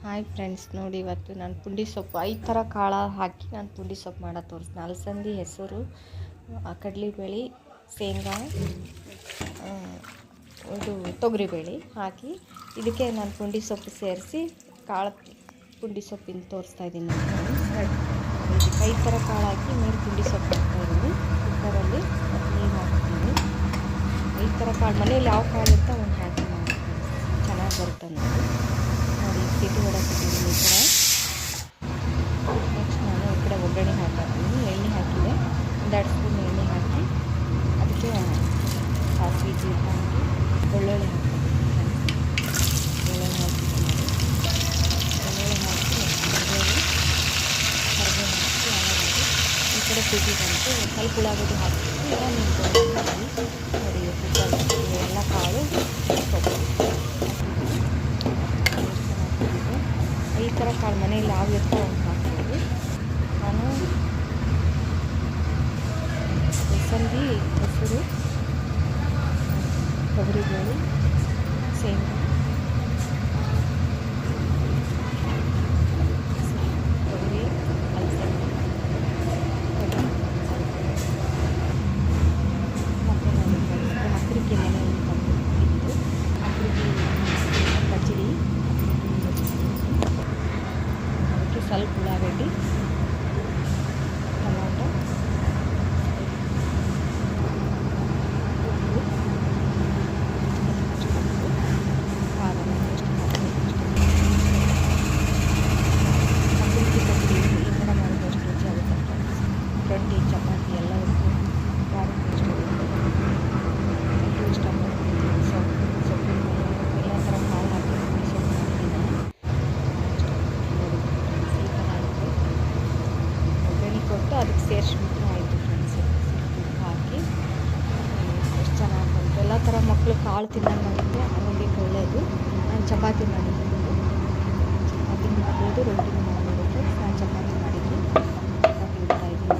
Hi friends, ನೋಡಿ ಇವತ್ತು ನಾನು ಪುಂಡಿ ಸೊಪ್ಪು 5 ಥರ ಕಾಳು ಹಾಕಿ ನಾನು ಪುಂಡಿ ಸೊಪ್ಪು ಮಾಡೋದು ತೋರಿಸ್ತೀನಿ. ಅಲಸಂದಿ, ಹೆಸರು, ಕಡಲೆಬೇಳೆ, ಶೇಂಗಾ, ಇದು ತೊಗರಿಬೇಳೆ ಹಾಕಿ ಇದಕ್ಕೆ ನಾನು ಪುಂಡಿ ಸೊಪ್ಪು ಸೇರಿಸಿ ಕಾಳು ಪುಂಡಿ ಸೊಪ್ಪಿನ ತೋರಿಸ್ತಾ ಇದ್ದೀನಿ. ಇದಕ್ಕೆ 5 ಥರ ಕಾಳು ಹಾಕಿ ನೀರು ಪುಂಡಿ ಸೊಪ್ಪು ಹಾಕ್ತಾಯಿದ್ದೀನಿ. ಕುಕ್ಕರಲ್ಲಿ ನೀರು ಹಾಕ್ತೀನಿ. 5 ಥರ ಕಾಳು ಮನೇಲಿ ಯಾವ ಕಾಳು ಇರ್ತಾ ಒಂದು ಹಾಕಿ ಮಾಡಿ ಚೆನ್ನಾಗಿ ಬರುತ್ತೆ ನೋಡಿ. ಸಿಟಿ ಹೊಡಕ್ಕಿದ್ದೀನಿ ಈ ಥರ. ನೆಕ್ಸ್ಟ್ ನಾನು ಈ ಕಡೆ ಒಗ್ಗರಣೆ ಹಾಕಿದ್ದೀನಿ. ಎಣ್ಣೆ ಹಾಕಿದೆ, 1-2 ಸ್ಪೂನ್ ಎಣ್ಣೆ ಹಾಕಿ ಅದಕ್ಕೆ ಸಾಸಿವೆ ಜೀರಿಗೆ ಹಾಕಿ ಬೆಳ್ಳುಳ್ಳಿ ಹಾಕಿದ್ದೀನಿ. ಬೆಳ್ಳುಳ್ಳಿ ಹಾಕಿದ್ದೀನಿ. ಬೆಳ್ಳುಳ್ಳಿ ಹಾಕಿ ಕರಿಬೇವು ಹಾಕಿ ಆಮೇಲೆ ಈ ಕಡೆ ಕುದಿ ಬಂತು. ಸ್ವಲ್ಪ ಉಳ್ಳಾಗಡ್ಡಿ ಹಾಕ್ತೀನಿ. ಈಗ ನೋಡಿ ಕುಕ್ಕರ್ ಎಲ್ಲ ಕಾಳು ಸೊಪ್ಪು 5 ಥರ ಕಾಳು ಮನೆಯಲ್ಲಿ ಯಾವ ಇರ್ತಾವೆ ಅವ್ನು ಹಾಕ್ಬೋದು. ನಾನು ಅಲಸಂದಿ, ಹೆಸರು, ತೊಗರಿಬೇಳೆ, ಶೇಂಗಾ, ತೊಗರಿ, ಅಲಸಂದಿ, ಮತ್ತು ನಾನು ಹಕ್ಕರಿಕೆ ಮನೆಯಲ್ಲಿ ತಂದಿದ್ದು ಹಕ್ಕರಿಕೆ ಪಚ್ಚಡಿ, ಸ್ವಲ್ಪ ಉಳ್ಳಾಗಡ್ಡಿ, ಟೊಮಾಟೊ, ಖಾರ ಹಕ್ಕರಿಕೆ ಪಚ್ಚಡಿ ಈ ಥರ ಮಾಡಿದ್ರೆ ಎಷ್ಟು ರುಚಿ ಆಗುತ್ತೆ ಫ್ರೆಂಡ್ಸ್. ರೊಟ್ಟಿ, ಚಪಾತಿ ಎಲ್ಲದಕ್ಕೂ ಖಾರಕ್ಕೆ ಇಷ್ಟಪಡ್ತೀನಿ. ಸೊಪ್ಪಿನ ಎಲ್ಲ ಥರ ಕಾಳು ಹಾಕಿ ಪುಂಡಿ ಸೊಪ್ಪು ಮಾಡಿದ್ದೀನಿ. ಕೊಟ್ಟು ಅದಕ್ಕೆ ಸೇರಿಸ್ಬಿಟ್ರೆ ಆಯಿತು ಫ್ರೆಂಡ್ಸ್. ಉಪ್ಪು ಹಾಕಿ ಎಷ್ಟು ಚೆನ್ನಾಗಿ ಬಂತು. ಎಲ್ಲ ಥರ ಮಕ್ಕಳು ಕಾಳು ತಿನ್ನೋಂಗೆ ಆಗುತ್ತೆ, ಆರೋಗ್ಯಕ್ಕೆ ಒಳ್ಳೆಯದು. ನಾನು ಚಪಾತಿ ಮಾಡಿದ್ದೀನಿ. ಚಪಾತಿ ಮಾಡ್ಬೋದು, ರೊಟ್ಟಿನೂ ಮಾಡ್ಬೋದು ಫ್ರೆಂಡ್ಸ್. ನಾನು ಚಪಾತಿ ಮಾಡಿದ್ದೀನಿ, ಚಪಾತಿ ಊಟ ಇದ್ದೀನಿ.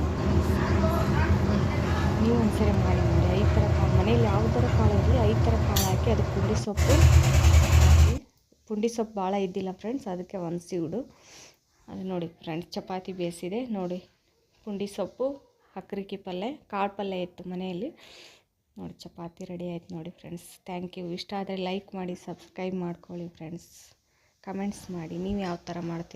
ನೀವು ಒಂದ್ಸರಿ ಮಾಡಿ 5 ಥರ ಕಾಳು ಮನೇಲಿ ಯಾವ ಥರ ಕಾಳು ಇರಲಿ 5 ಥರ ಕಾಳು ಹಾಕಿ ಅದಕ್ಕೆ ಪುಂಡಿ ಸೊಪ್ಪು ಹಾಕಿ. ಪುಂಡಿ ಸೊಪ್ಪು ಭಾಳ ಇದ್ದಿಲ್ಲ ಫ್ರೆಂಡ್ಸ್, ಅದಕ್ಕೆ ಒಂದು ಸೀಡು ಅದು ನೋಡಿ ಫ್ರೆಂಡ್ಸ್. ಚಪಾತಿ ಬೇಯಿಸಿದೆ ನೋಡಿ. ಪುಂಡಿ ಸೊಪ್ಪು, ಹಕ್ಕರಿಕೆ ಪಲ್ಯ, ಕಾಳು ಪಲ್ಯ ಇತ್ತು ಮನೆಯಲ್ಲಿ ನೋಡಿ. ಚಪಾತಿ ರೆಡಿ ಆಯ್ತು ನೋಡಿ ಫ್ರೆಂಡ್ಸ್. Thank you. ಇಷ್ಟ ಆದರೆ ಲೈಕ್ ಮಾಡಿ, ಸಬ್ಸ್ಕ್ರೈಬ್ ಮಾಡ್ಕೊಳ್ಳಿ ಫ್ರೆಂಡ್ಸ್. ಕಮೆಂಟ್ಸ್ ಮಾಡಿ ನೀವು ಯಾವ ಥರ ಮಾಡ್ತೀರಿ.